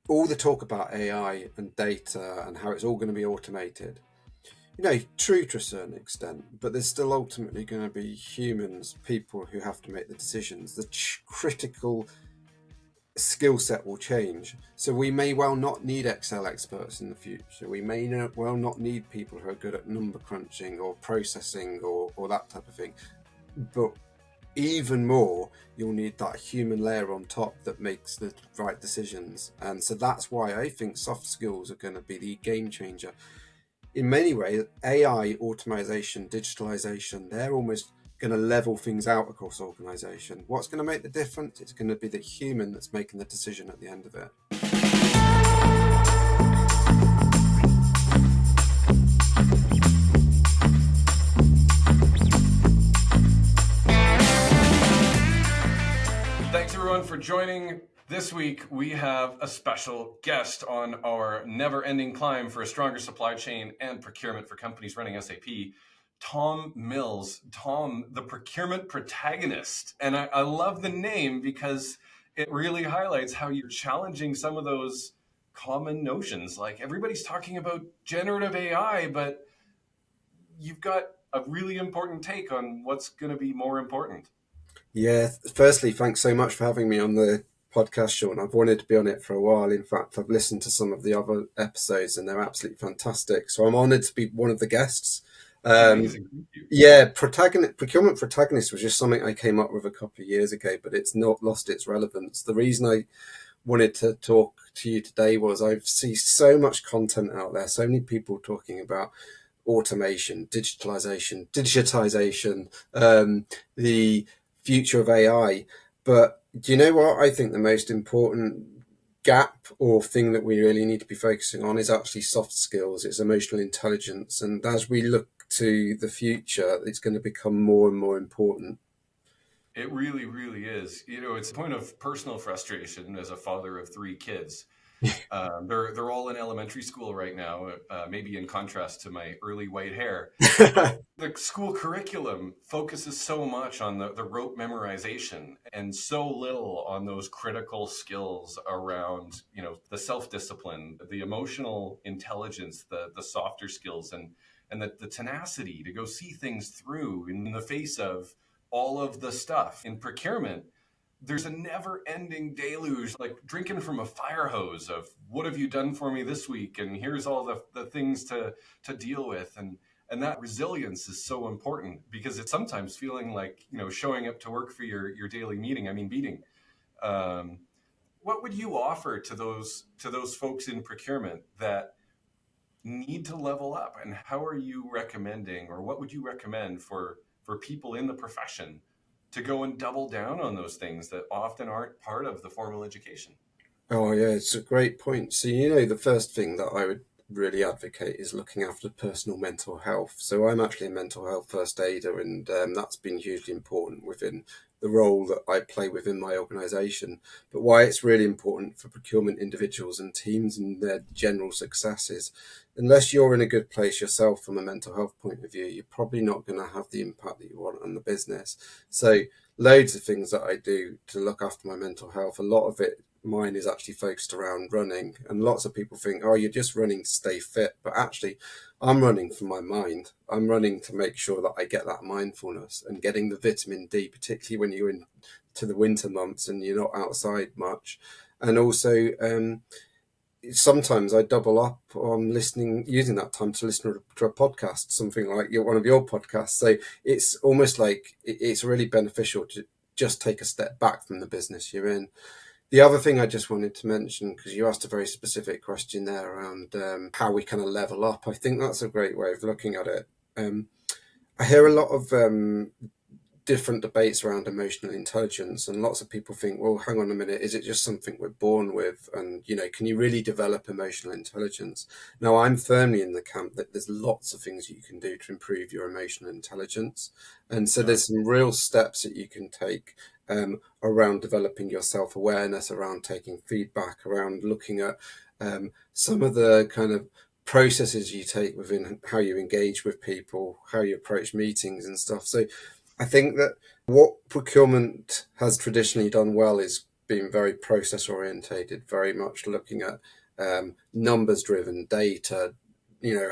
all the talk about AI and data and how it's all going to be automated, true to a certain extent, but there's still ultimately going to be humans, people who have to make the decisions. The critical skill set will change. So we may well not need Excel experts in the future. We may well not need people who are good at number crunching or processing or that type of thing. But even more, you'll need that human layer on top that makes the right decisions. And so that's why I think soft skills are going to be the game changer. In many ways, AI, automation, digitalization, they're almost going to level things out across organization. What's going to make the difference? It's going to be the human that's making the decision at the end of it. Thanks everyone for joining. This week we have a special guest on our never-ending climb for a stronger supply chain and procurement for companies running SAP, Tom Mills. Tom, the procurement protagonist. And I love the name because it really highlights how you're challenging some of those common notions. Like everybody's talking about generative AI, but you've got a really important take on what's going to be more important. Yeah, firstly, thanks so much for having me on the podcast, Sean. I've wanted to be on it for a while. In fact, I've listened to some of the other episodes and they're absolutely fantastic. So I'm honored to be one of the guests. Amazing. Thank you. Yeah, procurement protagonist was just something I came up with a couple of years ago, but it's not lost its relevance. The reason I wanted to talk to you today was I see so much content out there, so many people talking about automation, digitization, the future of AI. But do you know what? I think the most important gap or thing that we really need to be focusing on is actually soft skills. It's emotional intelligence. And as we look to the future, it's going to become more and more important. It really, really is. It's a point of personal frustration as a father of three kids. They're all in elementary school right now, maybe in contrast to my early white hair. But the school curriculum focuses so much on the rote memorization and so little on those critical skills around, the self-discipline, the emotional intelligence, the softer skills, and the tenacity to go see things through in the face of all of the stuff. In procurement, there's a never-ending deluge, like drinking from a fire hose of what have you done for me this week, and here's all the things to deal with, and that resilience is so important because it's sometimes feeling like showing up to work for your daily meeting. What would you offer to those folks in procurement that need to level up, and how are you recommending, or what would you recommend for people in the profession to go and double down on those things that often aren't part of the formal education? Oh, yeah, it's a great point. So, the first thing that I would really advocate is looking after personal mental health. So, I'm actually a mental health first aider, and that's been hugely important within the role that I play within my organisation. But why it's really important for procurement individuals and teams and their general success is unless you're in a good place yourself from a mental health point of view, you're probably not going to have the impact that you want on the business. So, loads of things that I do to look after my mental health, a lot of it mine is actually focused around running, and lots of people think, oh, you're just running to stay fit, but actually I'm running for my mind. I'm running to make sure that I get that mindfulness and getting the vitamin D, particularly when you're into the winter months and you're not outside much. And also sometimes I double up on using that time to listen to a podcast, something like one of your podcasts. So it's almost like it's really beneficial to just take a step back from the business you're in. The other thing I just wanted to mention, because you asked a very specific question there around how we kind of level up, I think that's a great way of looking at it. I hear a lot of different debates around emotional intelligence, and lots of people think, well, hang on a minute, is it just something we're born with? And, can you really develop emotional intelligence? Now, I'm firmly in the camp that there's lots of things you can do to improve your emotional intelligence. And so there's some real steps that you can take around developing your self-awareness, around taking feedback, around looking at some of the kind of processes you take within how you engage with people, how you approach meetings and stuff. So I think that what procurement has traditionally done well is been very process orientated, very much looking at numbers driven data.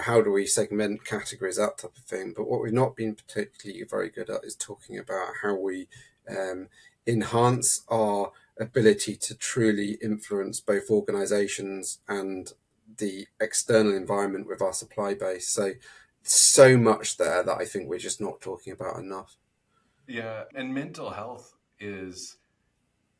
How do we segment categories, that type of thing. But what we've not been particularly very good at is talking about how we um, enhance our ability to truly influence both organizations and the external environment with our supply base. So much there that I think we're just not talking about enough. Yeah, and mental health is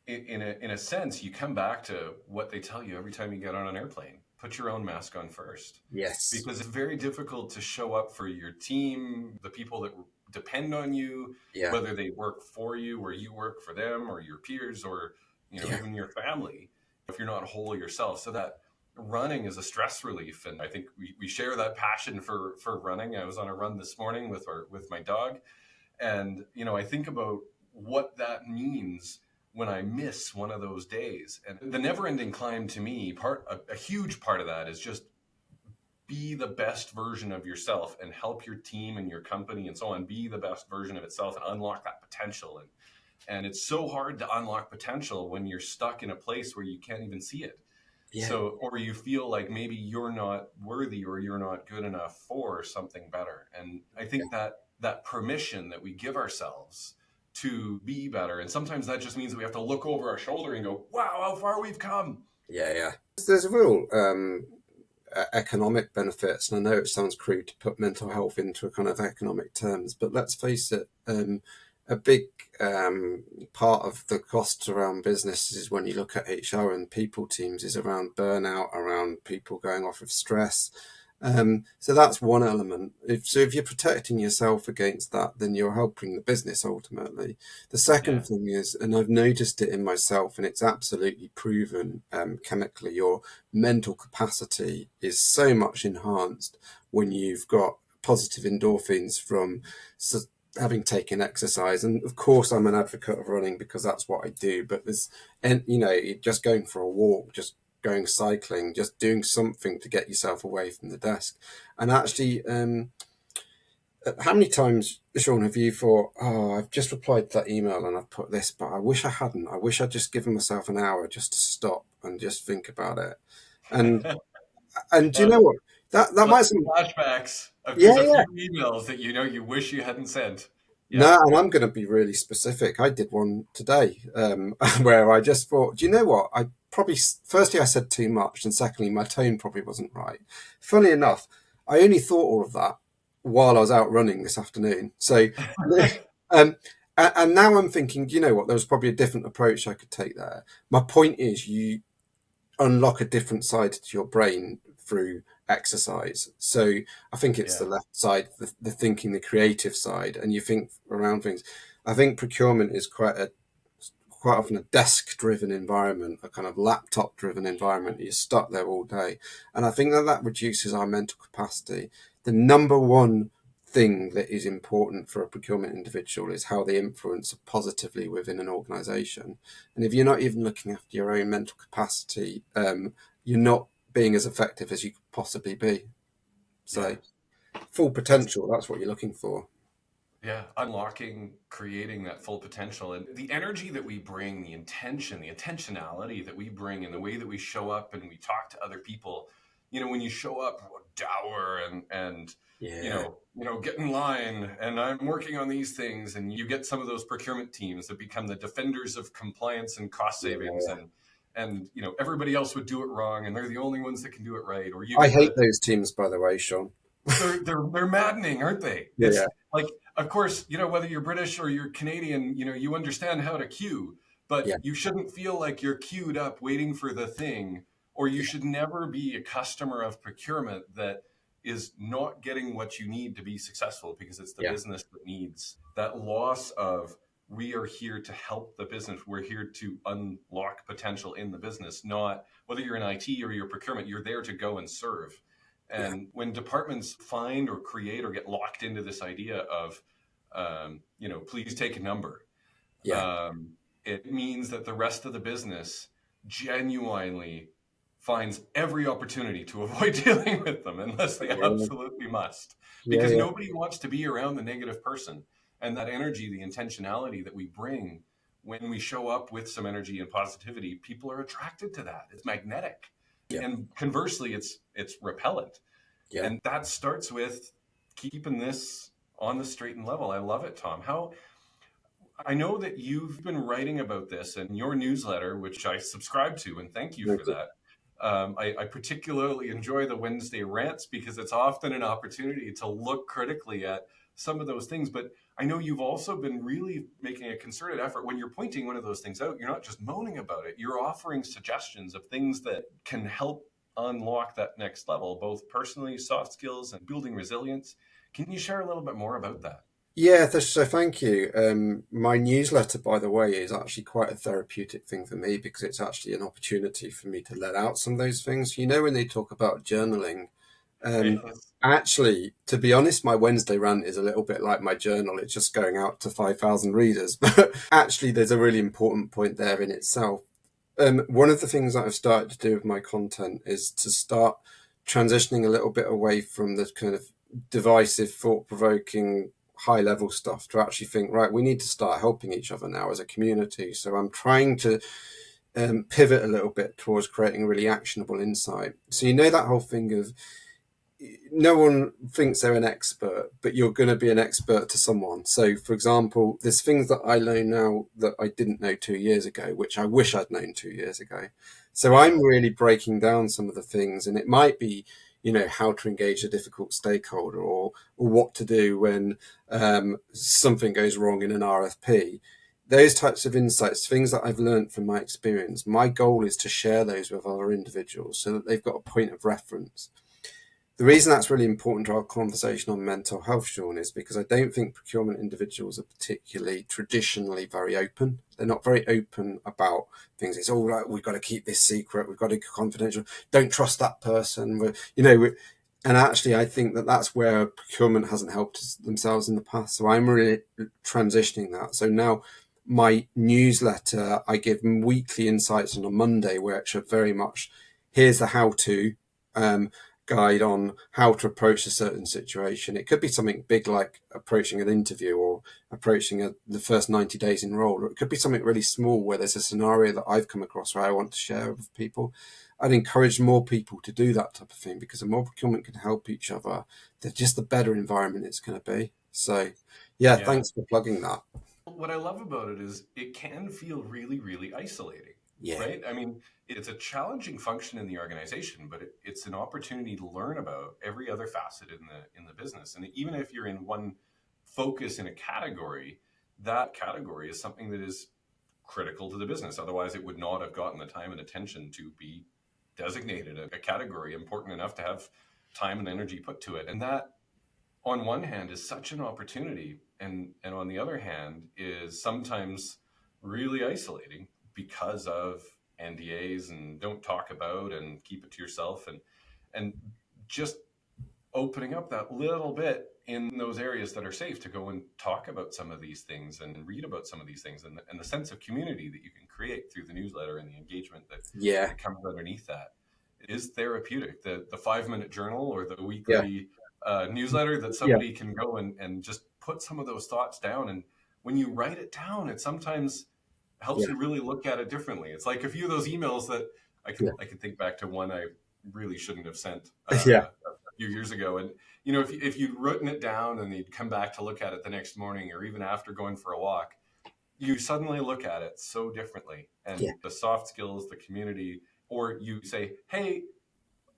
in a sense, you come back to what they tell you every time you get on an airplane. Put your own mask on first, Yes. because it's very difficult to show up for your team, the people that depend on you, Yeah. whether they work for you or you work for them, or your peers, or Yeah. even your family, if you're not whole yourself. So that running is a stress relief, and I think we share that passion for running. I was on a run this morning with my dog, and I think about what that means when I miss one of those days. And the never-ending climb, to me, a huge part of that is just be the best version of yourself and help your team and your company and so on be the best version of itself and unlock that potential. And it's so hard to unlock potential when you're stuck in a place where you can't even see it. Yeah. So, or you feel like maybe you're not worthy or you're not good enough for something better. And I Yeah. think that permission that we give ourselves to be better, and sometimes that just means that we have to look over our shoulder and go, wow, how far we've come. Yeah. Yeah. There's a real economic benefits, and I know it sounds crude to put mental health into a kind of economic terms, but let's face it, a big part of the costs around businesses when you look at HR and people teams is around burnout, around people going off of stress. So that's one element. If you're protecting yourself against that, then you're helping the business ultimately. The second Yeah, thing is, and I've noticed it in myself, and it's absolutely proven chemically, your mental capacity is so much enhanced when you've got positive endorphins from having taken exercise. And of course, I'm an advocate of running because that's what I do. But and just going for a walk, just going cycling, just doing something to get yourself away from the desk. And actually, how many times, Sean, have you thought, oh, I've just replied to that email and I've put this, but I wish I hadn't. I wish I'd just given myself an hour just to stop and just think about it. And do you uh, know what? That might seem, flashbacks of yeah, just a yeah. few emails that you wish you hadn't sent. Yeah. No, and I'm going to be really specific. I did one today where I just thought, do you know what? I probably, firstly, I said too much, and secondly, my tone probably wasn't right. Funny enough, I only thought all of that while I was out running this afternoon. So, um, and now I'm thinking, do you know what? There was probably a different approach I could take there. My point is, you unlock a different side to your brain through exercise. So I think it's the Yeah. left side, the thinking, the creative side, and you think around things. I think procurement is quite often a desk driven environment, a kind of laptop driven environment. You're stuck there all day. And I think that reduces our mental capacity. The number one thing that is important for a procurement individual is how they influence positively within an organization. And if you're not even looking after your own mental capacity, you're not being as effective as you could possibly be. Yeah. So, full potential, that's what you're looking for. Yeah, unlocking, creating that full potential, and the energy that we bring, the intention, the intentionality that we bring, and the way that we show up and we talk to other people. When you show up dour and Yeah, get in line, and I'm working on these things, and you get some of those procurement teams that become the defenders of compliance and cost savings, yeah. and everybody else would do it wrong, and they're the only ones that can do it right, or you I get hate the those teams, by the way, Sean. they're maddening, aren't they? Yeah, It's yeah, like, of course, whether you're British or you're Canadian, you understand how to queue, yeah, but you shouldn't feel like you're queued up waiting for the thing, or you yeah, should never be a customer of procurement that is not getting what you need to be successful, because it's the yeah, business that needs that loss of, we are here to help the business. We're here to unlock potential in the business, not whether you're in IT or you're procurement, you're there to go and serve. yeah, And when departments find or create or get locked into this idea of, please take a number, yeah, um, it means that the rest of the business genuinely finds every opportunity to avoid dealing with them unless they yeah, absolutely must, yeah, because yeah, nobody wants to be around the negative person. And that energy, the intentionality that we bring, when we show up with some energy and positivity, people are attracted to that. It's magnetic. Yeah. And conversely, it's repellent. Yeah. And that starts with keeping this on the straight and level. I love it, Tom. How I know that you've been writing about this in your newsletter, which I subscribe to, and thank you for Thank you. that. I particularly enjoy the Wednesday rants because it's often an opportunity to look critically at some of those things. But I know you've also been really making a concerted effort when you're pointing one of those things out. You're not just moaning about it, you're offering suggestions of things that can help unlock that next level, both personally, soft skills, and building resilience. Can you share a little bit more about that? Yeah, so thank you. My newsletter, by the way, is actually quite a therapeutic thing for me because it's actually an opportunity for me to let out some of those things. You know, when they talk about journaling, um, Yes. actually, to be honest, my Wednesday rant is a little bit like my journal. It's just going out to 5,000 readers. But actually, there's a really important point there in itself. One of the things that I've started to do with my content is to start transitioning a little bit away from the kind of divisive, thought provoking, high level stuff to actually think, right, we need to start helping each other now as a community. So I'm trying to pivot a little bit towards creating a really actionable insight. So, you know, that whole thing of no one thinks they're an expert, but you're going to be an expert to someone. So, for example, there's things that I know now that I didn't know 2 years ago, which I wish I'd known 2 years ago. So, Yeah. I'm really breaking down some of the things, and it might be, you know, how to engage a difficult stakeholder, or what to do when something goes wrong in an RFP. Those types of insights, things that I've learned from my experience, my goal is to share those with other individuals so that they've got a point of reference. The reason that's really important to our conversation on mental health, Sean, is because I don't think procurement individuals are particularly traditionally very open. They're not very open about things. It's all like, we've got to keep this secret, we've got to be confidential, don't trust that person. And actually, I think that that's where procurement hasn't helped themselves in the past. So I'm really transitioning that. So now my newsletter, I give weekly insights on a Monday, which are very much here's the how to. Um, Guide on how to approach a certain situation. It could be something big like approaching an interview or approaching the first 90 days in role, or it could be something really small where there's a scenario that I've come across where I want to share with people. I'd encourage more people to do that type of thing because the more procurement can help each other, just the better environment it's going to be. So, yeah, Yeah. thanks for plugging that. What I love about it is it can feel really, really isolating, Yeah, right? I mean, it's a challenging function in the organization, but it's an opportunity to learn about every other facet in the business. And even if you're in one focus in a category, that category is something that is critical to the business. Otherwise, it would not have gotten the time and attention to be designated a category important enough to have time and energy put to it. And that on one hand is such an opportunity, and on the other hand is sometimes really isolating because of NDAs and don't talk about and keep it to yourself, and just opening up that little bit in those areas that are safe to go and talk about some of these things and read about some of these things, and the sense of community that you can create through the newsletter and the engagement yeah, that comes underneath that is therapeutic. The 5 minute journal or the yeah, weekly newsletter that yeah, somebody can go and just put some of those thoughts down. And when you write it down, it sometimes helps yeah, you really look at it differently. It's like a few of those emails that yeah, I can think back to one I really shouldn't have sent yeah, a few years ago. And if you'd written it down and you'd come back to look at it the next morning or even after going for a walk, you suddenly look at it so differently. yeah, And the soft skills, the community, or you say, hey,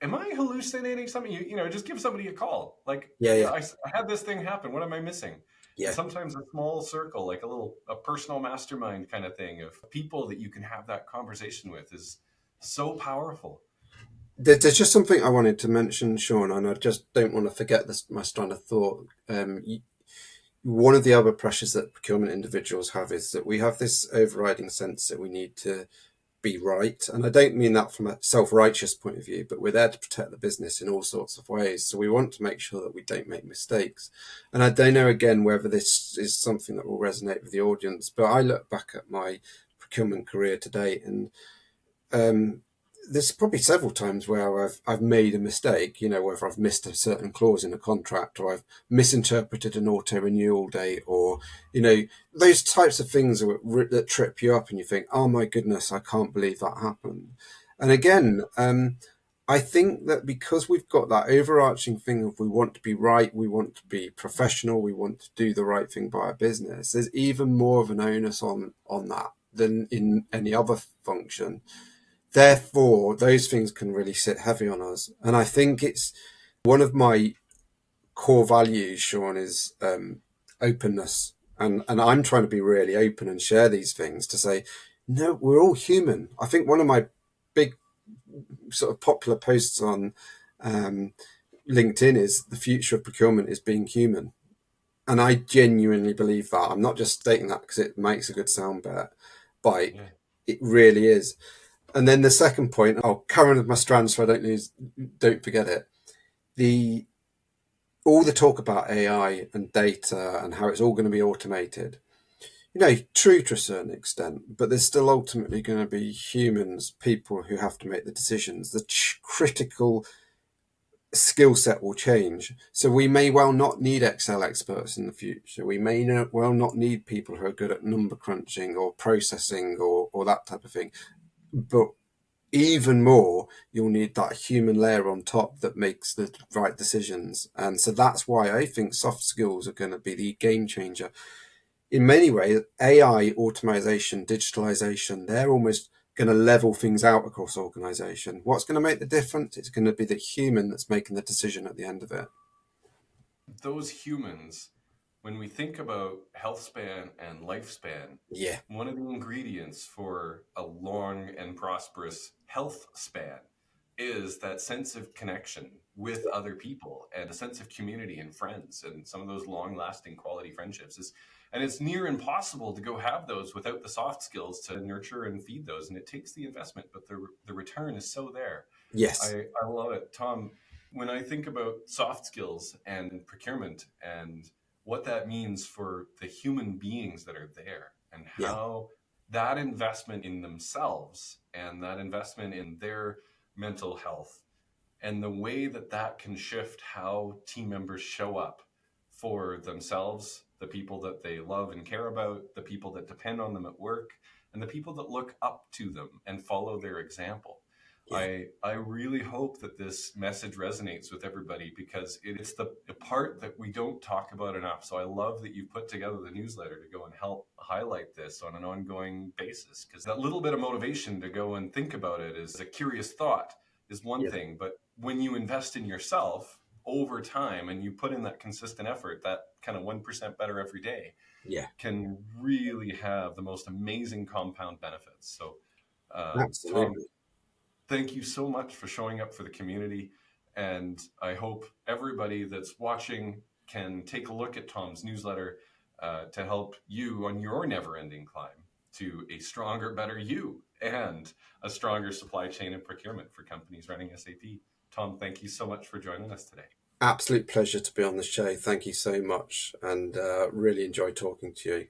am I hallucinating something? Just give somebody a call. Like, yeah, yeah, I had this thing happen. What am I missing? And yeah. sometimes a small circle, like a personal mastermind kind of thing of people that you can have that conversation with is so powerful. There's just something I wanted to mention, Sean, and I just don't want to forget this, my strand of thought. One of the other pressures that procurement individuals have is that we have this overriding sense that we need to be right. And I don't mean that from a self righteous point of view, but we're there to protect the business in all sorts of ways. So we want to make sure that we don't make mistakes. And I don't know, again, whether this is something that will resonate with the audience, but I look back at my procurement career to date, and um, there's probably several times where I've made a mistake, whether I've missed a certain clause in a contract, or I've misinterpreted an auto renewal date, or you know those types of things that trip you up, and you think, oh my goodness, I can't believe that happened. And again, I think that because we've got that overarching thing of we want to be right, we want to be professional, we want to do the right thing by our business, there's even more of an onus on that than in any other function. Therefore, those things can really sit heavy on us. And I think it's one of my core values, Sean, is openness. And I'm trying to be really open and share these things to say, no, we're all human. I think one of my big sort of popular posts on um, LinkedIn is the future of procurement is being human. And I genuinely believe that. I'm not just stating that because it makes a good sound bite. Yeah. It really is. And then the second point, I'll carry on with my strand so I don't forget it. The all the talk about AI and data and how it's all going to be automated, true to a certain extent, but there's still ultimately going to be humans, people who have to make the decisions. The critical skill set will change. So we may well not need Excel experts in the future. We may well not need people who are good at number crunching or processing or that type of thing. But even more, you'll need that human layer on top that makes the right decisions. And so that's why I think soft skills are going to be the game changer. In many ways, AI, automation, digitalization, they're almost going to level things out across organization. What's going to make the difference? It's going to be the human that's making the decision at the end of it. Those humans, when we think about health span and lifespan, Yeah, one of the ingredients for a long and prosperous health span is that sense of connection with other people and a sense of community and friends and some of those long lasting quality friendships is, and it's near impossible to go have those without the soft skills to nurture and feed those, and it takes the investment, but the return is so there. yes, I love it, Tom. When I think about soft skills and procurement and what that means for the human beings that are there and yeah, how that investment in themselves and that investment in their mental health and the way that that can shift how team members show up for themselves, the people that they love and care about, the people that depend on them at work, and the people that look up to them and follow their example. yeah, I really hope that this message resonates with everybody because it's the part that we don't talk about enough. So I love that you've put together the newsletter to go and help highlight this on an ongoing basis, because that little bit of motivation to go and think about it is a curious thought is one yeah, thing, but when you invest in yourself over time and you put in that consistent effort, that kind of 1% better every day yeah, can really have the most amazing compound benefits. So, Tom, absolutely. thank you so much for showing up for the community. And I hope everybody that's watching can take a look at Tom's newsletter to help you on your never ending climb to a stronger, better you and a stronger supply chain and procurement for companies running SAP. Tom, thank you so much for joining us today. Absolute pleasure to be on the show. Thank you so much, and really enjoyed talking to you.